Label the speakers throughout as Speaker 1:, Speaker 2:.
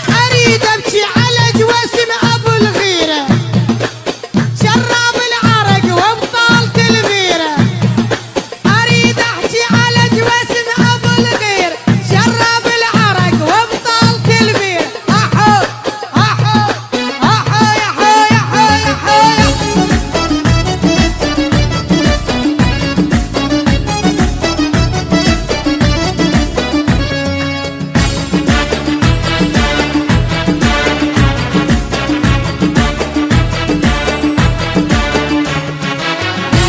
Speaker 1: اريد ابكي على جواسم ابو الغيره، شراب العرق وبطالة البيره. اريد احكي على جواسم ابو الغيره، شراب العرق وبطالة البيره. احو احو احو يحو يحو يحو.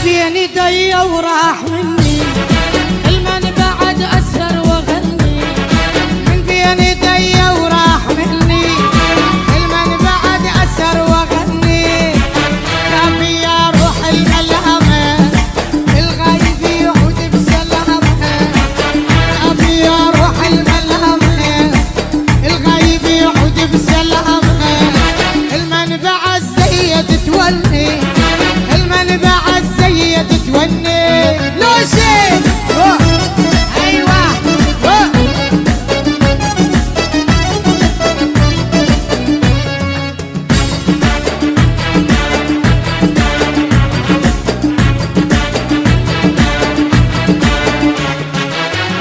Speaker 1: بيني دي وراح مني المن بعد أسهر وغني. من بيني دي وراح مني المن بعد أسهر وغني. كافي يا روح الملامة الغايب يعود بسلامة. كافي يا روح الملامة الغايب يعود بسلامة. المنبع الزيد تولي، المنبع الزيد توني. لو شيء ايوه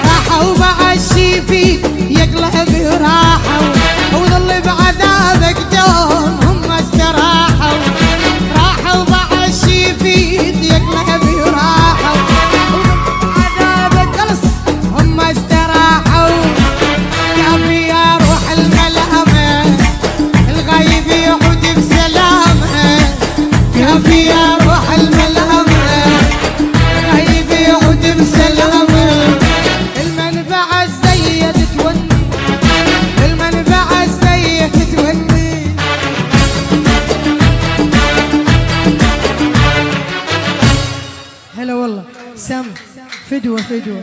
Speaker 1: راحوا بعشي فيك يقلب راحوا، وظل بعذابك دوم هم استراحوا. راحوا بعشي فيك يقلب راحوا، وظل بعذابك جلس هم استراحوا. كافي يا روح الملامة الغايب يعود بسلامة. كافي يا روح الملامة الغايب يعود بسلامة. المنبع الزيد توني، المنبع الزيد توني. هلا والله سام فدوة فدوة.